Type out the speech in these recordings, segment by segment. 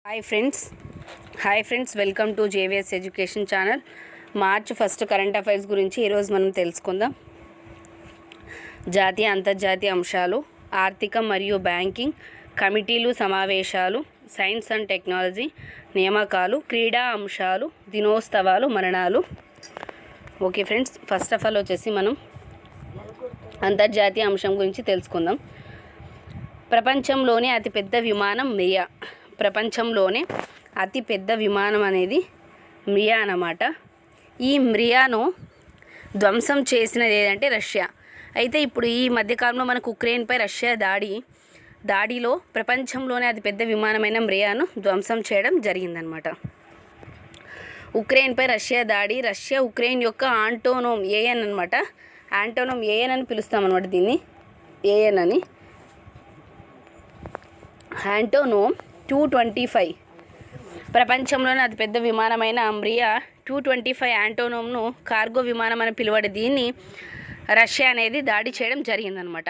Hi friends welcome to JVS education channel. March 1 current affairs గురించి ఈరోజు మనం తెలుసుకుందాం. జాతీయ అంతర్జాతీయ అంశాలు, ఆర్థిక మరియు బ్యాంకింగ్, కమిటీలు సమావేశాలు, సైన్స్ అండ్ టెక్నాలజీ, నియామకాలు, క్రీడా అంశాలు, దినోత్సవాలు, మరణాలు. Okay friends, first of all వచ్చేసి మనం అంతర్జాతీయ అంశం గురించి తెలుసుకుందాం. ప్రపంచంలోనే అతిపెద్ద విమానం మియా. ప్రపంచంలోనే అతిపెద్ద విమానం అనేది మియా అన్నమాట. ఈ మియాను ధ్వంసం చేసినది ఏదంటే రష్యా. అయితే ఇప్పుడు ఈ మధ్యకాలంలో మనకు ఉక్రెయిన్పై రష్యా దాడిలో ప్రపంచంలోనే అతిపెద్ద విమానమైన మియాను ధ్వంసం చేయడం జరిగిందనమాట. ఉక్రెయిన్పై రష్యా దాడి, రష్యా ఉక్రెయిన్ యొక్క ఆంటోనోమ్ ఏఎన్ అనమాట. ఆంటోనోమ్ ఏఎన్ అని పిలుస్తామన్నమాట. దీన్ని ఏఎన్ అని. ఆంటోనోమ్ 225 ప్రపంచంలోనే అతిపెద్ద విమానమైన మియా 225 ఆంటోనోమ్ను కార్గో విమానం అని పిలువడే దీన్ని రష్యా అనేది దాడి చేయడం జరిగిందనమాట.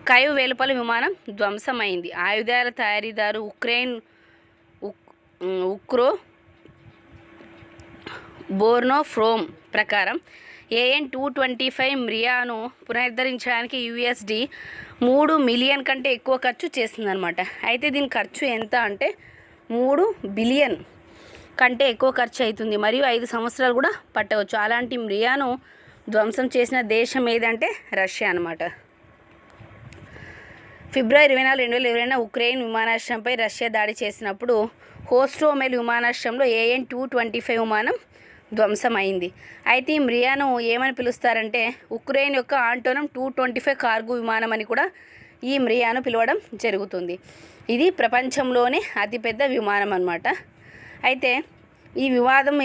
కైవ్ వెలుపల విమానం ధ్వంసమైంది. ఆయుధాల తయారీదారు ఉక్రో బోర్నోఫ్రోమ్ ప్రకారం AN-225 మియాను పునరుద్ధరించడానికి $3 మిలియన్ కంటే ఎక్కువ ఖర్చు చేస్తుందన్నమాట. అయితే దీని ఖర్చు ఎంత అంటే 3 బిలియన్ కంటే ఎక్కువ ఖర్చు అవుతుంది మరియు 5 సంవత్సరాలు కూడా పట్టవచ్చు. అలాంటి మియాను ధ్వంసం చేసిన దేశం ఏదంటే రష్యా అనమాట. ఫిబ్రవరి 24, 2020 ఉక్రెయిన్ విమానాశ్రయంపై రష్యా దాడి చేసినప్పుడు హోస్టోమెల్ విమానాశ్రయంలో AN-225 విమానం ధ్వంసమైంది. అయితే ఈ మియాను ఏమని పిలుస్తారంటే ఉక్రెయిన్ యొక్క ఆంటోనోమ్ 225 కార్గో విమానం అని కూడా ఈ మియాను పిలవడం జరుగుతుంది. ఇది ప్రపంచంలోనే అతిపెద్ద విమానం అన్నమాట. అయితే ఈ వివాదం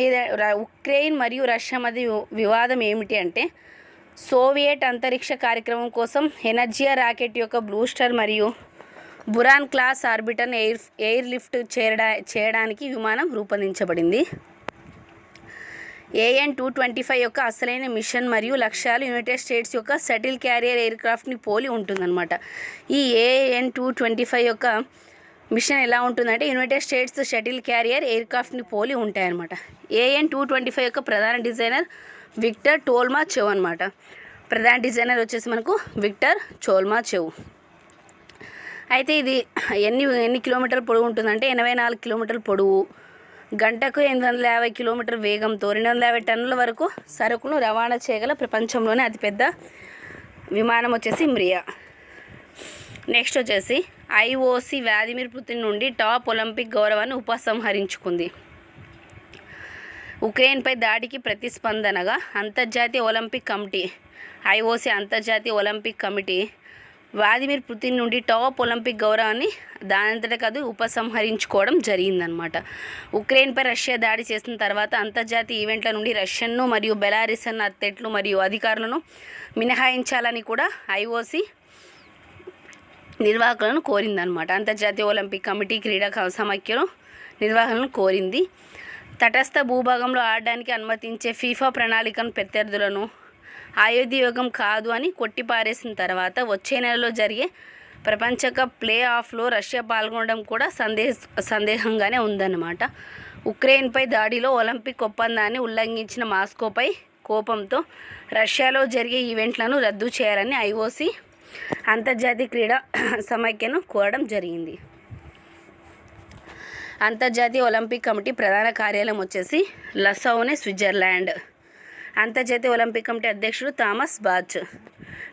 ఉక్రెయిన్ మరియు రష్యా మధ్య వివాదం ఏమిటి అంటే సోవియట్ అంతరిక్ష కార్యక్రమం కోసం ఎనర్జియా రాకెట్ యొక్క బ్లూస్టర్ మరియు బురాన్ క్లాస్ ఆర్బిటర్ను ఎయిర్ లిఫ్ట్ చేయడానికి విమానం రూపొందించబడింది. AN-225 యొక్క అసలైన మిషన్ మరియు లక్ష్యాలు యునైటెడ్ స్టేట్స్ యొక్క షటిల్ క్యారియర్ ఎయిర్క్రాఫ్ట్ని పోలి ఉంటుందన్నమాట. ఈ AN-225 యొక్క మిషన్ ఎలా ఉంటుందంటే యునైటెడ్ స్టేట్స్ షటిల్ క్యారియర్ ఎయిర్క్రాఫ్ట్ని పోలి ఉంటాయన్నమాట. AN-225 యొక్క ప్రధాన డిజైనర్ విక్టర్ టోల్మాచెవ్ అనమాట. ప్రధాన డిజైనర్ వచ్చేసి మనకు విక్టర్ టోల్మాచెవ్. అయితే ఇది ఎన్ని కిలోమీటర్ల పొడవు ఉంటుందంటే 84 కిలోమీటర్ల పొడవు, గంటకు 850 కిలోమీటర్ వేగంతో 250 టన్నుల వరకు సరుకును రవాణా చేయగల ప్రపంచంలోనే అతిపెద్ద విమానం వచ్చేసి మియా. నెక్స్ట్ వచ్చేసి IOC వ్లాదిమిర్ పుతిన్ నుండి టాప్ ఒలింపిక్ గౌరవాన్ని ఉపసంహరించుకుంది. ఉక్రెయిన్పై దాడికి ప్రతిస్పందనగా అంతర్జాతీయ ఒలింపిక్ కమిటీ IOC అంతర్జాతీయ ఒలింపిక్ కమిటీ వ్లాదిమిర్ పుతిన్ నుండి టాప్ ఒలింపిక్ గౌరవాన్ని దానంతట కాదు ఉపసంహరించుకోవడం జరిగిందనమాట. ఉక్రెయిన్పై రష్యా దాడి చేసిన తర్వాత అంతర్జాతీయ ఈవెంట్ల నుండి రష్యన్ను మరియు బెలారసియన్ అథ్లెట్లు మరియు అధికారులను మినహాయించాలని కూడా IOC నిర్వాహకులను కోరిందనమాట. అంతర్జాతీయ ఒలింపిక్ కమిటీ క్రీడా సమాఖ్యను నిర్వహణను కోరింది. తటస్థ భూభాగంలో ఆడడానికి అనుమతించే ఫీఫా ప్రణాళికను ప్రత్యర్థులను ఆయోధ్యయోగం కాదు అని కొట్టిపారేసిన తర్వాత వచ్చే నెలలో జరిగే ప్రపంచ కప్ ప్లే ఆఫ్లో రష్యా పాల్గొనడం కూడా సందేహంగానే ఉందన్నమాట. ఉక్రెయిన్పై దాడిలో ఒలింపిక్ ఒప్పందాన్ని ఉల్లంఘించిన మాస్కోపై కోపంతో రష్యాలో జరిగే ఈవెంట్లను రద్దు చేయాలని IOC అంతర్జాతీయ క్రీడా సమాఖ్యను కోరడం జరిగింది. అంతర్జాతీయ ఒలింపిక్ కమిటీ ప్రధాన కార్యాలయం వచ్చేసి లసౌనే, స్విట్జర్లాండ్. అంతర్జాతీయ ఒలింపిక్ కమిటీ అధ్యక్షుడు థామస్ బాచ్.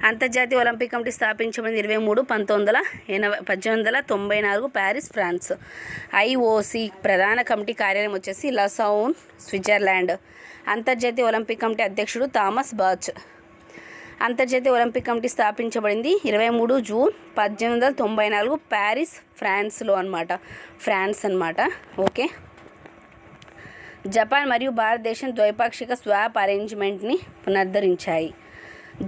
అంతర్జాతీయ ఒలింపిక్ కమిటీ స్థాపించబడింది 1894 ప్యారిస్, ఫ్రాన్స్. IOC ప్రధాన కమిటీ కార్యాలయం వచ్చేసి లసౌన్, స్విట్జర్లాండ్. అంతర్జాతీయ ఒలింపిక్ కమిటీ అధ్యక్షుడు థామస్ బాచ్. అంతర్జాతీయ ఒలింపిక్ కమిటీ స్థాపించబడింది 23 జూన్ 1894 ప్యారిస్, ఫ్రాన్స్లో అనమాట. ఫ్రాన్స్ అనమాట. ఓకే. జపాన్ మరియు భారతదేశం ద్వైపాక్షిక స్వాప్ అరేంజ్మెంట్ని పునరుద్ధరించాయి.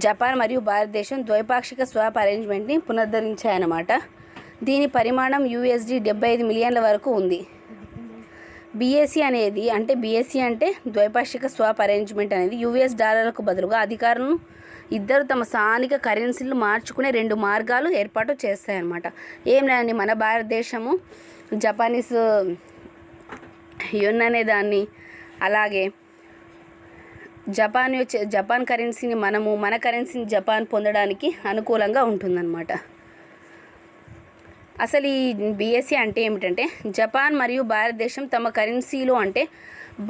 జపాన్ మరియు భారతదేశం ద్వైపాక్షిక స్వాప్ అరేంజ్మెంట్ని పునరుద్ధరించాయన్నమాట. దీని పరిమాణం $75 మిలియన్ల వరకు ఉంది. BSE అంటే ద్వైపాక్షిక స్వాప్ అరేంజ్మెంట్ అనేది US డాలర్లకు బదులుగా అధికారులను ఇద్దరు తమ స్థానిక కరెన్సీలు మార్చుకునే 2 మార్గాలు ఏర్పాటు చేస్తాయన్నమాట. ఏం లేదండి, మన భారతదేశము జపానీస్ యొన్ అనే దాన్ని, అలాగే జపాన్ కరెన్సీని మన కరెన్సీని జపాన్ పొందడానికి అనుకూలంగా ఉంటుందన్నమాట. అసలు ఈ బిఎస్సి అంటే ఏమిటంటే, జపాన్ మరియు భారతదేశం తమ కరెన్సీలో అంటే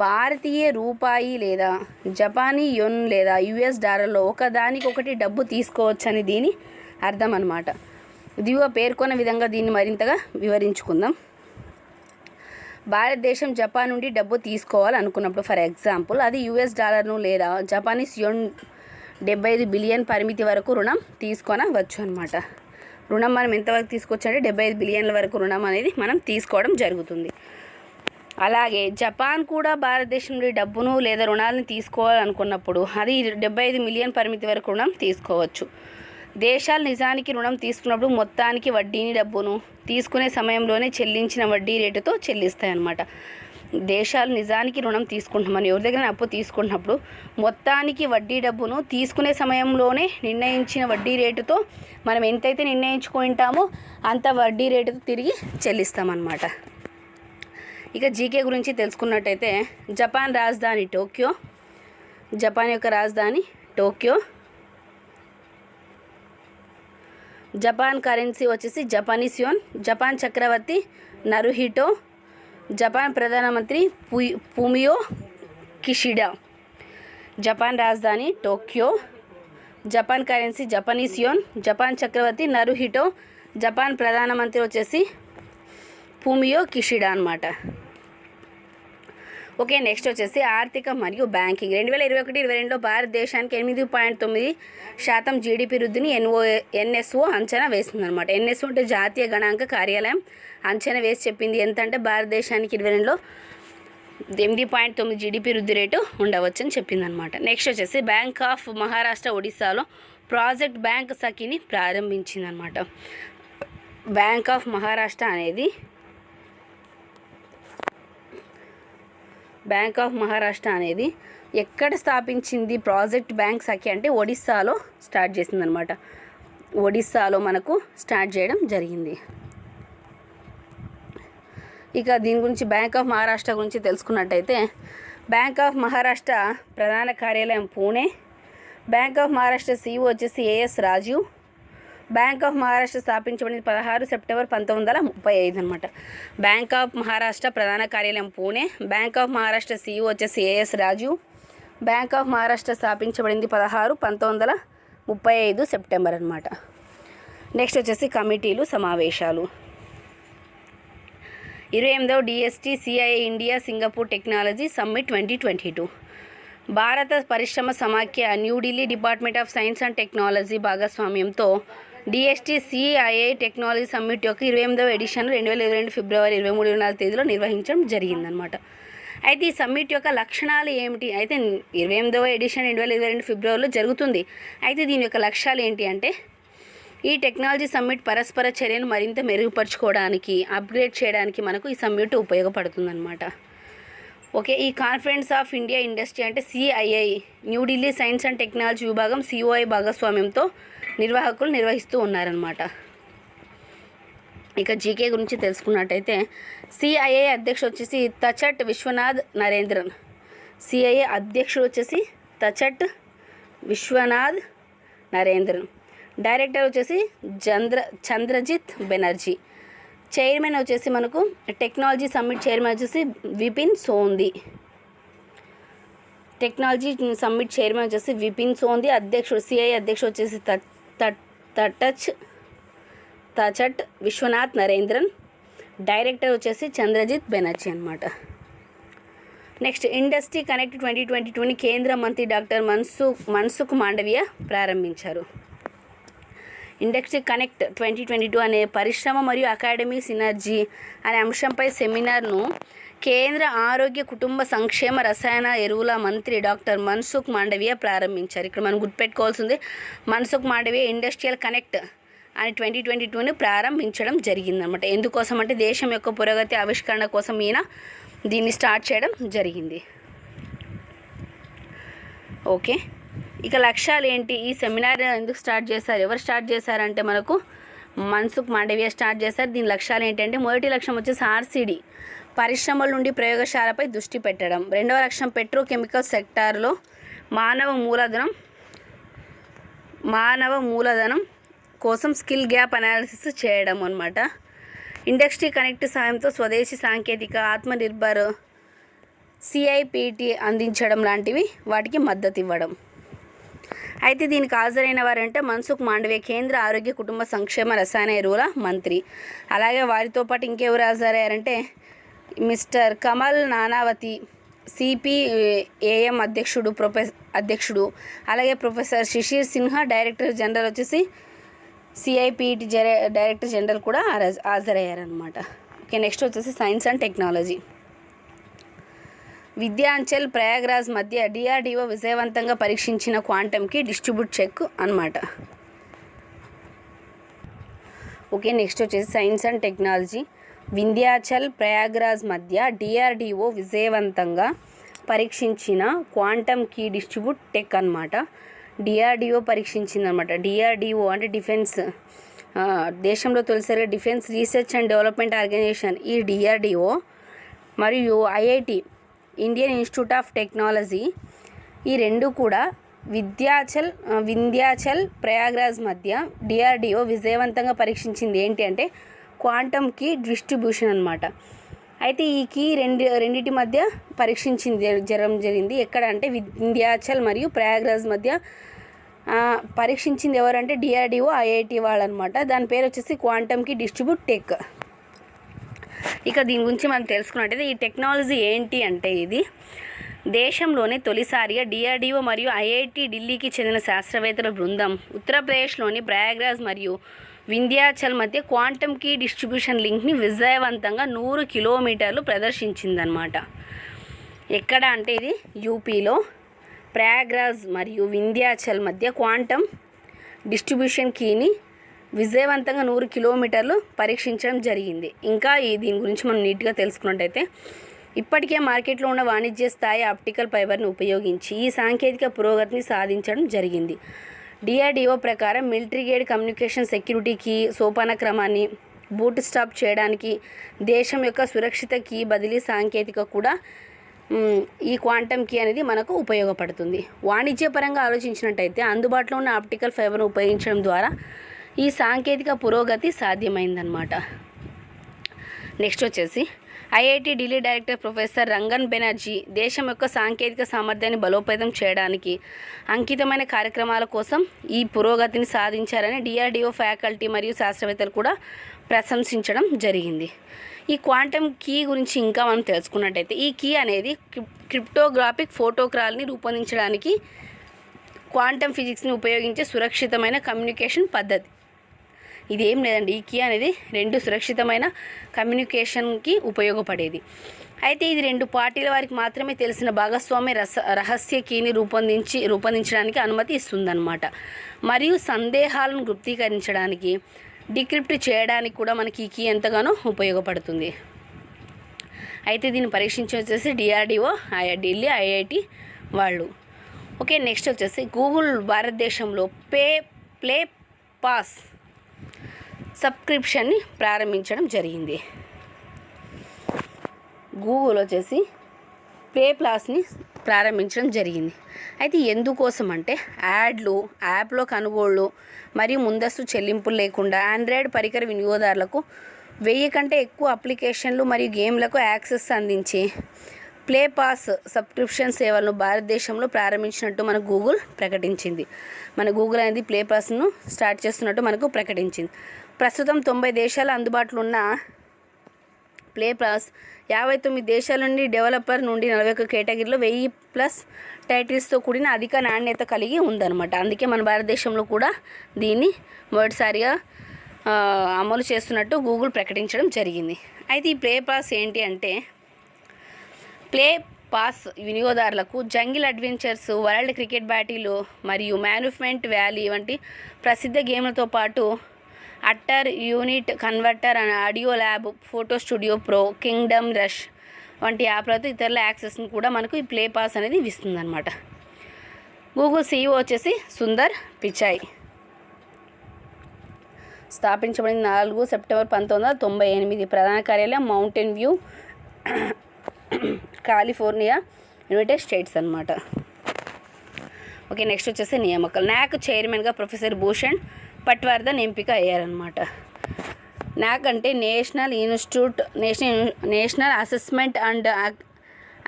భారతీయ రూపాయి లేదా జపానీ యొన్ లేదా యుఎస్ డాలర్లో ఒకదానికొకటి డబ్బు తీసుకోవచ్చని దీని అర్థం అన్నమాట. దిగువ పేర్కొన్న విధంగా దీన్ని మరింతగా వివరించుకుందాం. భారతదేశం జపాన్ నుండి డబ్బు తీసుకోవాలనుకున్నప్పుడు, ఫర్ ఎగ్జాంపుల్, అది యుఎస్ డాలర్ను లేదా జపానీస్ యొన్ 75 బిలియన్ పరిమితి వరకు రుణం తీసుకొనవచ్చు అన్నమాట. రుణం మనం ఎంతవరకు తీసుకోవచ్చు అంటే 75 బిలియన్ల వరకు రుణం అనేది మనం తీసుకోవడం జరుగుతుంది. అలాగే జపాన్ కూడా భారతదేశం నుండి డబ్బును లేదా రుణాలను తీసుకోవాలనుకున్నప్పుడు అది 75 మిలియన్ పరిమితి వరకు రుణం తీసుకోవచ్చు. దేశాలు నిజానికి రుణం తీసుకున్నప్పుడు మొత్తానికి వడ్డీని డబ్బును తీసుకునే సమయంలోనే చెల్లించిన వడ్డీ రేటుతో చెల్లిస్తాయన్నమాట. దేశాలు నిజానికి రుణం తీసుకుంటున్నామని ఎవరి దగ్గర అప్పు తీసుకుంటున్నప్పుడు మొత్తానికి వడ్డీ డబ్బును తీసుకునే సమయంలోనే నిర్ణయించిన వడ్డీ రేటుతో మనం ఎంతైతే నిర్ణయించుకుంటామో అంత వడ్డీ రేటుతో తిరిగి చెల్లిస్తామన్నమాట. ఇక జీకే గురించి తెలుసుకున్నట్టయితే, జపాన్ రాజధాని టోక్యో. జపాన్ యొక్క రాజధాని టోక్యో. జపాన్ కరెన్సీ వచ్చేసి జపానీస్ యొన్. జపాన్ చక్రవర్తి నరుహిటో. జపాన్ ప్రధానమంత్రి ఫూమియో కిషిడా. జపాన్ రాజధాని Tokyo. Japan currency Japanese yen. Japan చక్రవర్తి నరుహిటో. జపాన్ ప్రధానమంత్రి వచ్చేసి ఫూమియో కిషిడా అన్నమాట. ఓకే, నెక్స్ట్ వచ్చేసి ఆర్థిక మరియు బ్యాంకింగ్. 2021-22లో భారతదేశానికి 8.9% జీడిపి వృద్ధిని ఎన్ఎస్ఓ అంచనా వేసిందనమాట. ఎన్ఎస్ఓ అంటే జాతీయ గణాంక కార్యాలయం అంచనా వేసి చెప్పింది ఎంత అంటే భారతదేశానికి 22లో 8.9 జీడిపి వృద్ధి రేటు ఉండవచ్చని చెప్పిందనమాట. నెక్స్ట్ వచ్చేసి బ్యాంక్ ఆఫ్ మహారాష్ట్ర ఒడిశాలో ప్రాజెక్ట్ బ్యాంక్ సఖీని ప్రారంభించిందనమాట. బ్యాంక్ ఆఫ్ మహారాష్ట్ర అనేది ఎక్కడ స్థాపించింది? ప్రాజెక్ట్ బ్యాంక్ సఖి అంటే ఒడిస్సాలో స్టార్ట్ చేసిందనమాట. ఒడిస్సాలో మనకు స్టార్ట్ చేయడం జరిగింది. ఇక దీని గురించి బ్యాంక్ ఆఫ్ మహారాష్ట్ర గురించి తెలుసుకున్నట్టయితే, బ్యాంక్ ఆఫ్ మహారాష్ట్ర ప్రధాన కార్యాలయం Pune. Bank of Maharashtra CEO వచ్చేసి A S Rajeev. Bank of Maharashtra స్థాపించబడింది 16 సెప్టెంబర్ 1935 అనమాట. బ్యాంక్ ఆఫ్ మహారాష్ట్ర ప్రధాన కార్యాలయం Pune. Bank of Maharashtra CEO వచ్చేసి A S Rajeev. Bank of Maharashtra స్థాపించబడింది 1935 సెప్టెంబర్ అనమాట. నెక్స్ట్ వచ్చేసి కమిటీలు, సమావేశాలు. 28వ DST CIA India Singapore technology summit 2022. భారత పరిశ్రమ సమాఖ్య New Delhi department of science and technology భాగస్వామ్యంతో DST CIA టెక్నాలజీ సమ్మిట్ యొక్క 28వ ఎడిషన్ 2022 ఫిబ్రవరి 23-24 తేదీలో నిర్వహించడం జరిగిందనమాట. అయితే ఈ సమ్మిట్ యొక్క లక్షణాలు ఏమిటి? అయితే 28వ ఎడిషన్ 2022 ఫిబ్రవరిలో జరుగుతుంది. అయితే దీని యొక్క లక్ష్యాలు ఏంటి అంటే, ఈ టెక్నాలజీ సమ్మిట్ పరస్పర చర్యను మరింత మెరుగుపరచుకోవడానికి, అప్గ్రేడ్ చేయడానికి మనకు ఈ సమ్మిట్ ఉపయోగపడుతుందన్నమాట. ఓకే, ఈ కాన్ఫరెన్స్ ఆఫ్ ఇండియా ఇండస్ట్రీ అంటే CII New Delhi science and technology విభాగం COI భాగస్వామ్యంతో నిర్వాహకులు నిర్వహిస్తూ ఉన్నారన్నమాట. ఇక జీకే గురించి తెలుసుకున్నట్టయితే, CII అధ్యక్షుడు వచ్చేసి తచట్ విశ్వనాథ్ నరేంద్రన్. CII అధ్యక్షుడు వచ్చేసి తచట్ విశ్వనాథ్ నరేంద్రన్. డైరెక్టర్ వచ్చేసి చంద్రజిత్ బెనర్జీ. చైర్మన్ వచ్చేసి మనకు టెక్నాలజీ సమ్మిట్ చైర్మన్ వచ్చేసి Vipin Sondhi. Technology summit chairman వచ్చేసి విపిన్ సోంది. అధ్యక్షుడు CII అధ్యక్షుడు వచ్చేసి తచట్ విశ్వనాథ్ నరేంద్రన్. డైరెక్టర్ వచ్చేసి చంద్రజిత్ బెనర్జీ అనమాట. నెక్స్ట్ ఇండస్ట్రీ కనెక్ట్ 2022ని కేంద్ర మంత్రి డాక్టర్ మన్సుఖ్ మాండవీయ ప్రారంభించారు. ఇండస్ట్రీ కనెక్ట్ 2022 అనే పరిశ్రమ మరియు అకాడమీ సినర్జీ అనే అంశంపై సెమినార్ను కేంద్ర ఆరోగ్య కుటుంబ సంక్షేమ రసాయన ఎరువుల మంత్రి డాక్టర్ మన్సుఖ్ మాండవీయ ప్రారంభించారు. ఇక్కడ మనం గుర్తుపెట్టుకోవాల్సింది, మన్సుఖ్ మాండవీయ ఇండస్ట్రియల్ కనెక్ట్ అని 2022ని ప్రారంభించడం జరిగిందనమాట. ఎందుకోసం అంటే దేశం యొక్క పురోగతి ఆవిష్కరణ కోసం ఈయన దీన్ని స్టార్ట్ చేయడం జరిగింది. ఓకే, ఇక లక్ష్యాలు ఏంటి? ఈ సెమినార్ ఎందుకు స్టార్ట్ చేశారు? ఎవరు స్టార్ట్ చేశారంటే మనకు మన్సుఖ్ మాండవీయ స్టార్ట్ చేశారు. దీని లక్ష్యాలు ఏంటంటే మొదటి లక్ష్యం వచ్చేసి ఆర్సిడి పరిశ్రమల నుండి ప్రయోగశాలపై దృష్టి పెట్టడం. రెండవ లక్ష్యం పెట్రోకెమికల్ సెక్టార్లో మానవ మూలధనం కోసం స్కిల్ గ్యాప్ అనాలిసిస్ చేయడం అన్నమాట. ఇండస్ట్రీ కనెక్ట్ సాయంతో స్వదేశీ సాంకేతిక ఆత్మనిర్భర్ సిఐపిటి అందించడం లాంటివి వాటికి మద్దతు ఇవ్వడం. అయితే దీనికి హాజరైన వారంటే మన్సుఖ్ మాండవీయ కేంద్ర ఆరోగ్య కుటుంబ సంక్షేమ రసాయన ఎరువుల మంత్రి. అలాగే వారితో పాటు ఇంకెవరు హాజరయ్యారంటే మిస్టర్ కమల్ నానావతి సిపిఏఎం అధ్యక్షుడు అలాగే professor Shishir Sinha director general వచ్చేసి సిఐపిటి డైరెక్టర్ జనరల్ కూడా హాజరయ్యారనమాట. ఓకే, నెక్స్ట్ వచ్చేసి science and technology. Vindhyachal Prayagraj మధ్య డిఆర్డిఓ విజయవంతంగా పరీక్షించిన క్వాంటమ్కి డిస్ట్రిబ్యూట్ చెక్ అనమాట. ఓకే, నెక్స్ట్ వచ్చేసి science and technology. Vindhyachal Prayagraj మధ్య డిఆర్డిఓ విజయవంతంగా పరీక్షించిన క్వాంటమ్ కీ డిస్ట్రిబ్యూట్ టెక్ అనమాట. డిఆర్డిఓ పరీక్షించింది అనమాట. డిఆర్డిఓ అంటే డిఫెన్స్ దేశంలో తొలిసారిగా defence research and development organisation. ఈ డిఆర్డిఓ మరియు IIT Indian institute of technology ఈ రెండు కూడా వింధ్యాచల్ ప్రయాగ్రాజ్ మధ్య డిఆర్డిఓ విజయవంతంగా పరీక్షించింది ఏంటి అంటే క్వాంటమ్ కీ డిస్ట్రిబ్యూషన్ అనమాట. అయితే ఈ కీ రెండింటి మధ్య జరిగింది. ఎక్కడ అంటే వింధ్యాచల్ మరియు ప్రయాగ్రాజ్ మధ్య పరీక్షించింది ఎవరంటే డిఆర్డిఓ ఐఐటి వాళ్ళనమాట. దాని పేరు వచ్చేసి క్వాంటమ్ కీ డిస్ట్రిబ్యూట్ టెక్. ఇక దీని గురించి మనం తెలుసుకున్నట్టయితే ఈ టెక్నాలజీ ఏంటి అంటే ఇది దేశంలోనే తొలిసారిగా డిఆర్డిఓ మరియు ఐఐటి ఢిల్లీకి చెందిన శాస్త్రవేత్తల బృందం ఉత్తరప్రదేశ్లోని ప్రయాగ్రాజ్ మరియు వింధ్యాచల్ మధ్య క్వాంటమ్ కీ డిస్ట్రిబ్యూషన్ లింక్ని విజయవంతంగా 100 కిలోమీటర్లు ప్రదర్శించిందనమాట. ఎక్కడ అంటే ఇది యూపీలో ప్రయాగ్రాజ్ మరియు వింధ్యాచల్ మధ్య క్వాంటమ్ డిస్ట్రిబ్యూషన్ కీని విజయవంతంగా 100 కిలోమీటర్లు పరీక్షించడం జరిగింది. ఇంకా దీని గురించి మనం నీట్గా తెలుసుకున్నట్టయితే ఇప్పటికే మార్కెట్లో ఉన్న వాణిజ్య స్థాయి ఆప్టికల్ ఫైబర్ని ఉపయోగించి ఈ సాంకేతిక పురోగతిని సాధించడం జరిగింది. డిఆర్డిఓ ప్రకారం military grade communication security key సోపాన క్రమాన్ని బూట్ స్టాప్ చేయడానికి దేశం యొక్క సురక్షిత కీ బదిలీ సాంకేతిక కూడా ఈ క్వాంటమ్ కీ అనేది మనకు ఉపయోగపడుతుంది. వాణిజ్యపరంగా ఆలోచించినట్టయితే అందుబాటులో ఉన్న ఆప్టికల్ ఫైబర్ను ఉపయోగించడం ద్వారా ఈ సాంకేతిక పురోగతి సాధ్యమైందనమాట. నెక్స్ట్ వచ్చేసి IIT Delhi director professor Rangan Banerjee దేశం యొక్క సాంకేతిక సామర్థ్యాన్ని బలోపేతం చేయడానికి అంకితమైన కార్యక్రమాల కోసం ఈ పురోగతిని సాధించారని డిఆర్డిఓ ఫ్యాకల్టీ మరియు శాస్త్రవేత్తలు కూడా ప్రశంసించడం జరిగింది. ఈ క్వాంటమ్ కీ గురించి ఇంకా మనం తెలుసుకున్నట్టయితే ఈ కీ అనేది క్రిప్టోగ్రాఫిక్ ఫోటోగ్రాఫ్ని రూపొందించడానికి క్వాంటమ్ ఫిజిక్స్ని ఉపయోగించే సురక్షితమైన కమ్యూనికేషన్ పద్ధతి. ఇదేం లేదండి, ఈ కీ అనేది 2 సురక్షితమైన కమ్యూనికేషన్కి ఉపయోగపడేది. అయితే ఇది 2 పార్టీల వారికి మాత్రమే తెలిసిన భాగస్వామ్య రహస్య కీని రూపొందించడానికి అనుమతి ఇస్తుందన్నమాట. మరియు సందేహాలను గుప్తీకరించడానికి డిక్రిప్ట్ చేయడానికి కూడా మనకి ఈ కీ ఎంతగానో ఉపయోగపడుతుంది. అయితే దీన్ని పరీక్షించి డిఆర్డిఓ ఢిల్లీ ఐఐటి వాళ్ళు. ఓకే, నెక్స్ట్ వచ్చేసి గూగుల్ భారతదేశంలో ప్లే పాస్ సబ్స్క్రిప్షన్ని ప్రారంభించడం జరిగింది. గూగుల్ వచ్చేసి ప్లే ప్లస్ని ప్రారంభించడం జరిగింది. అయితే ఎందుకోసం అంటే యాప్లో కొనుగోళ్ళు మరియు ముందస్తు చెల్లింపులు లేకుండా ఆండ్రాయిడ్ పరికర వినియోగదారులకు 1000 కంటే ఎక్కువ అప్లికేషన్లు మరియు గేమ్లకు యాక్సెస్ అందించే ప్లే పాస్ సబ్స్క్రిప్షన్ సేవలను భారతదేశంలో ప్రారంభించినట్టు మన గూగుల్ ప్రకటించింది. మన గూగుల్ అనేది ప్లే పాస్ను స్టార్ట్ చేస్తున్నట్టు మనకు ప్రకటించింది. ప్రస్తుతం 90 దేశాలు అందుబాటులో ఉన్న ప్లే పాస్ 59 దేశాల నుండి డెవలపర్ నుండి 41 కేటగిరీలో 1000+ టైటిల్స్తో కూడిన అధిక నాణ్యత కలిగి ఉందన్నమాట. అందుకే మన భారతదేశంలో కూడా దీన్ని మొదటిసారిగా అమలు చేస్తున్నట్టు గూగుల్ ప్రకటించడం జరిగింది. అయితే ఈ ప్లే పాస్ ఏంటి అంటే ప్లే పాస్ వినియోగదారులకు jungle adventures, world cricket battle మరియు మాన్యుమెంట్ వ్యాలీ వంటి ప్రసిద్ధ గేమ్లతో పాటు utter unit converter and audio lab, photo studio pro, Kingdom rush వంటి యాప్లతో ఇతరుల యాక్సెస్ని కూడా మనకు ఈ ప్లే పాస్ అనేది ఇస్తుందన్నమాట. గూగుల్ CEO వచ్చేసి సుందర్ పిచాయ్. స్థాపించబడింది 4 సెప్టెంబర్ 1998. ప్రధాన కార్యాలయం mountain view, California, United states అనమాట. ఓకే, నెక్స్ట్ వచ్చేసి నియామకాలు. నాక్ చైర్మన్గా ప్రొఫెసర్ భూషణ్ పట్వర్ధన్ ఎంపిక అయ్యారనమాట. నాక్ అంటే national assessment and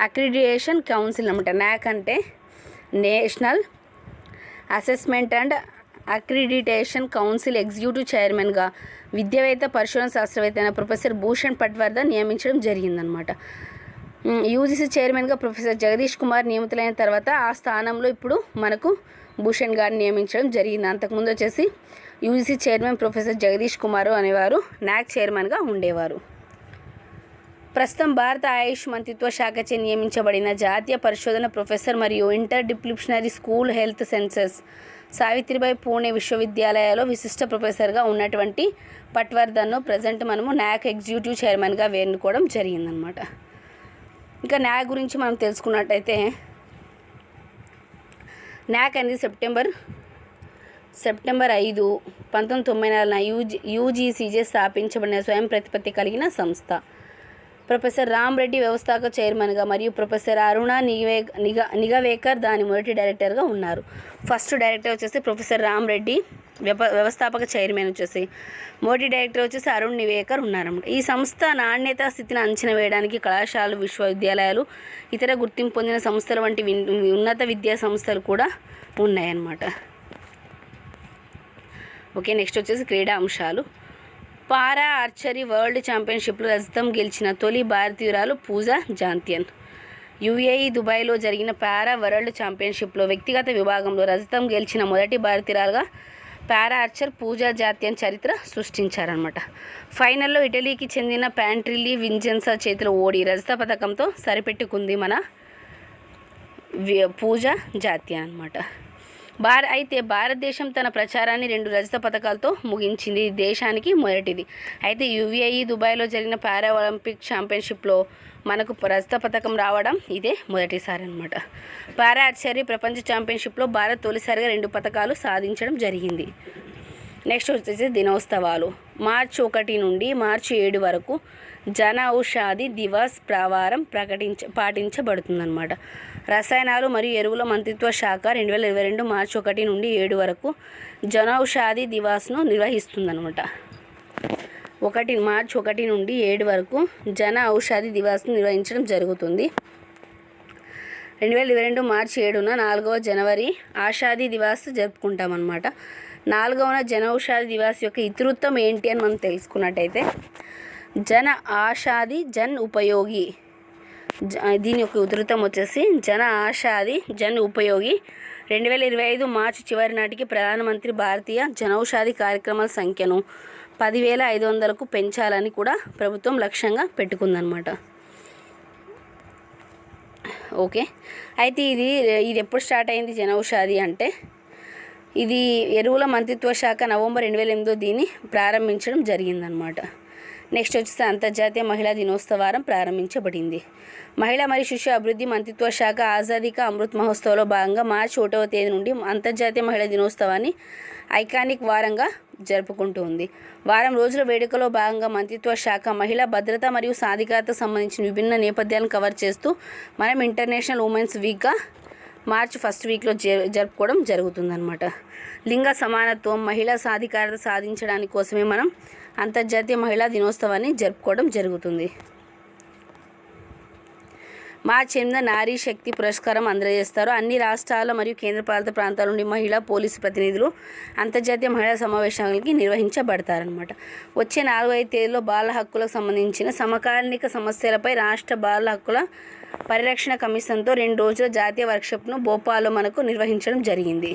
accreditation council అనమాట. నాక్ అంటే national assessment and accreditation council executive చైర్మన్గా విద్యావేత్త, పరిశోధన శాస్త్రవేత్త అయిన ప్రొఫెసర్ భూషణ్ పట్వర్ధన్ నియమించడం జరిగిందనమాట. యూజీసీ చైర్మన్గా ప్రొఫెసర్ జగదీష్ కుమార్ నియమితులైన తర్వాత ఆ స్థానంలో ఇప్పుడు మనకు భూషణ్ గారిని నియమించడం జరిగింది. అంతకుముందు వచ్చేసి UGC chairman professor Jagadish Kumar అనేవారు నాక్ చైర్మన్గా ఉండేవారు. ప్రస్తుతం భారత ఆయుష్ మంత్రిత్వ శాఖచే నియమించబడిన జాతీయ పరిశోధన ప్రొఫెసర్ మరియు interdisciplinary school health sciences Savitribai Pune విశ్వవిద్యాలయాలో విశిష్ట ప్రొఫెసర్గా ఉన్నటువంటి పట్వర్ధన్ను ప్రజెంట్ మనము నాక్ ఎగ్జిక్యూటివ్ చైర్మన్గా ఎన్నుకోవడం జరిగిందనమాట. ఇంకా నాక్ గురించి మనం తెలుసుకున్నట్టయితే నాక్ అనేది సెప్టెంబర్ 5, 1994 యూజీసీచే స్థాపించబడిన స్వయం ప్రతిపత్తి కలిగిన సంస్థ. ప్రొఫెసర్ రామ్ రెడ్డి వ్యవస్థాపక చైర్మన్గా మరియు ప్రొఫెసర్ అరుణ నిగవేకర్ దాని మొదటి డైరెక్టర్గా ఉన్నారు. ఫస్ట్ డైరెక్టర్ వచ్చేసి ప్రొఫెసర్ రామ్ రెడ్డి, వ్యవస్థాపక చైర్మన్ వచ్చేసి, మొదటి డైరెక్టర్ వచ్చేసి అరుణ్ నివేకర్ ఉన్నారన్నమాట. ఈ సంస్థ నాణ్యత స్థితిని అంచనా వేయడానికి కళాశాలలు, విశ్వవిద్యాలయాలు, ఇతర గుర్తింపు పొందిన సంస్థలు వంటి ఉన్నత విద్యా సంస్థలు కూడా ఉన్నాయన్నమాట. ఓకే, నెక్స్ట్ వచ్చేసి క్రీడా అంశాలు. పారా ఆర్చరీ వరల్డ్ ఛాంపియన్షిప్లో రజతం గెలిచిన తొలి భారతీయురాలు పూజా జాంతియన్. యుఏఈ దుబాయ్లో జరిగిన పారా వరల్డ్ ఛాంపియన్షిప్లో వ్యక్తిగత విభాగంలో రజతం గెలిచిన మొదటి భారతీయురాలుగా పారా ఆర్చర్ పూజా జాంతియన్ చరిత్ర సృష్టించారనమాట. ఫైనల్లో ఇటలీకి చెందిన ప్యాంట్రిల్లీ వింజెన్సా చేతిలో ఓడి రజత పథకంతో సరిపెట్టుకుంది మన పూజా జాంతియన్ అనమాట. అయితే భారతదేశం తన ప్రచారాన్ని 2 రజత పథకాలతో ముగించింది. ఇది దేశానికి మొదటిది. అయితే యుఏఈ దుబాయ్లో జరిగిన పారా ఒలింపిక్ ఛాంపియన్షిప్లో మనకు రజత పథకం రావడం ఇదే మొదటిసారి అనమాట. పారా ఆర్చరీ ప్రపంచ ఛాంపియన్షిప్లో భారత్ తొలిసారిగా 2 పథకాలు సాధించడం జరిగింది. నెక్స్ట్ వచ్చేసి దినోత్సవాలు. మార్చి 1 నుండి మార్చి 7 వరకు జన ఔషధి దివస్ ప్రవారం పాటించబడుతుందన్నమాట. రసాయనాలు మరియు ఎరువుల మంత్రిత్వ శాఖ 2022 మార్చి 1 నుండి 7 వరకు జనౌషధి దివాస్ను నిర్వహిస్తుందన్నమాట. మార్చి 1 నుండి 7 వరకు జన ఔషధి దివాస్ను నిర్వహించడం జరుగుతుంది. 2022 మార్చి 7న 4వ జనవరి ఆషాధి దివాస్ జరుపుకుంటామన్నమాట. 4వ జనౌషధి దివాస్ యొక్క ఇతివృత్తం ఏంటి అని మనం తెలుసుకున్నట్టయితే, జన ఆషాధి జన్ ఉపయోగి, దీని యొక్క ఉధృతం వచ్చేసి జన ఆషాధి జన్ ఉపయోగి. 2025 మార్చి చివరి నాటికి ప్రధానమంత్రి భారతీయ జనౌషధి కార్యక్రమాల సంఖ్యను 10,500కు పెంచాలని కూడా ప్రభుత్వం లక్ష్యంగా పెట్టుకుందనమాట. ఓకే, అయితే ఇది ఎప్పుడు స్టార్ట్ అయింది జనౌషధి అంటే, ఇది ఎరువుల మంత్రిత్వ శాఖ నవంబర్ 2008 దీన్ని ప్రారంభించడం జరిగిందనమాట. నెక్స్ట్ వచ్చేసి అంతర్జాతీయ మహిళా దినోత్సవం ప్రారంభించబడింది. మహిళా మరియు శిశు అభివృద్ధి మంత్రిత్వ శాఖ ఆజాదీ కా అమృత్ మహోత్సవ్లో భాగంగా మార్చి 1వ తేదీ నుండి అంతర్జాతీయ మహిళా దినోత్సవాన్ని ఐకానిక్ వారంగా జరుపుకుంటూ ఉంది. వారం రోజుల వేడుకలో భాగంగా మంత్రిత్వ శాఖ మహిళా భద్రత మరియు సాధికారతకు సంబంధించిన విభిన్న నేపథ్యాలను కవర్ చేస్తూ మనం ఇంటర్నేషనల్ ఉమెన్స్ వీక్గా మార్చి 1st వీక్లో జరుపుకోవడం జరుగుతుందన్నమాట. లింగ సమానత్వం, మహిళా సాధికారత సాధించడానికి కోసమే మనం అంతర్జాతీయ మహిళా దినోత్సవాన్ని జరుపుకోవడం జరుగుతుంది. మార్చి 8న నారీ శక్తి పురస్కారం అందజేస్తారు. అన్ని రాష్ట్రాల మరియు కేంద్రపాలిత ప్రాంతాల నుండి మహిళా పోలీసు ప్రతినిధులు అంతర్జాతీయ మహిళా సమావేశాలకి నిర్వహించబడతారనమాట. వచ్చే 4-5 తేదీలో బాల హక్కులకు సంబంధించిన సమకాలీన సమస్యలపై రాష్ట్ర బాల హక్కుల పరిరక్షణ కమిషన్తో 2 రోజుల జాతీయ వర్క్షాప్ను భోపాల్లో మనకు నిర్వహించడం జరిగింది.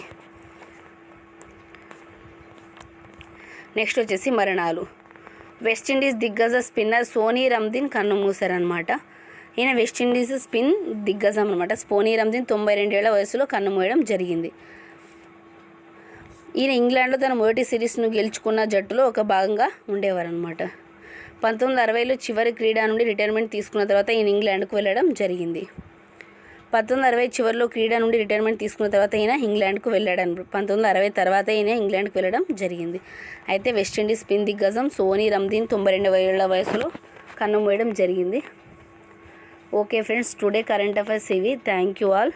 నెక్స్ట్ వచ్చేసి మరణాలు. వెస్టిండీస్ దిగ్గజ స్పిన్నర్ సోనీ రమ్దీన్ కన్నుమూశారనమాట. ఈయన వెస్టిండీస్ స్పిన్ దిగ్గజం అనమాట. సోనీ రమ్దీన్ 92 ఏళ్ల వయసులో కన్నుమూయడం జరిగింది. ఈయన ఇంగ్లాండ్లో తన మొదటి సిరీస్ను గెలుచుకున్న జట్టులో ఒక భాగంగా ఉండేవారనమాట. 1960లో చివరి క్రీడా నుండి రిటైర్మెంట్ తీసుకున్న తర్వాత ఈయన ఇంగ్లాండ్కు వెళ్ళడం జరిగింది. 1960 చివరిలో క్రీడ నుండి రిటైర్మెంట్ తీసుకున్న తర్వాత ఈయన ఇంగ్లాండ్కు వెళ్ళాడు. 1960 తర్వాత ఈయన ఇంగ్లాండ్కి వెళ్ళడం జరిగింది. అయితే వెస్టిండీస్ స్పిన్ దిగ్గజం సోనీ రమ్దీన్ 92 ఏళ్ల వయసులో కన్నుమూయడం జరిగింది. Okay friends, today current affairs ఇవి. Thank you all.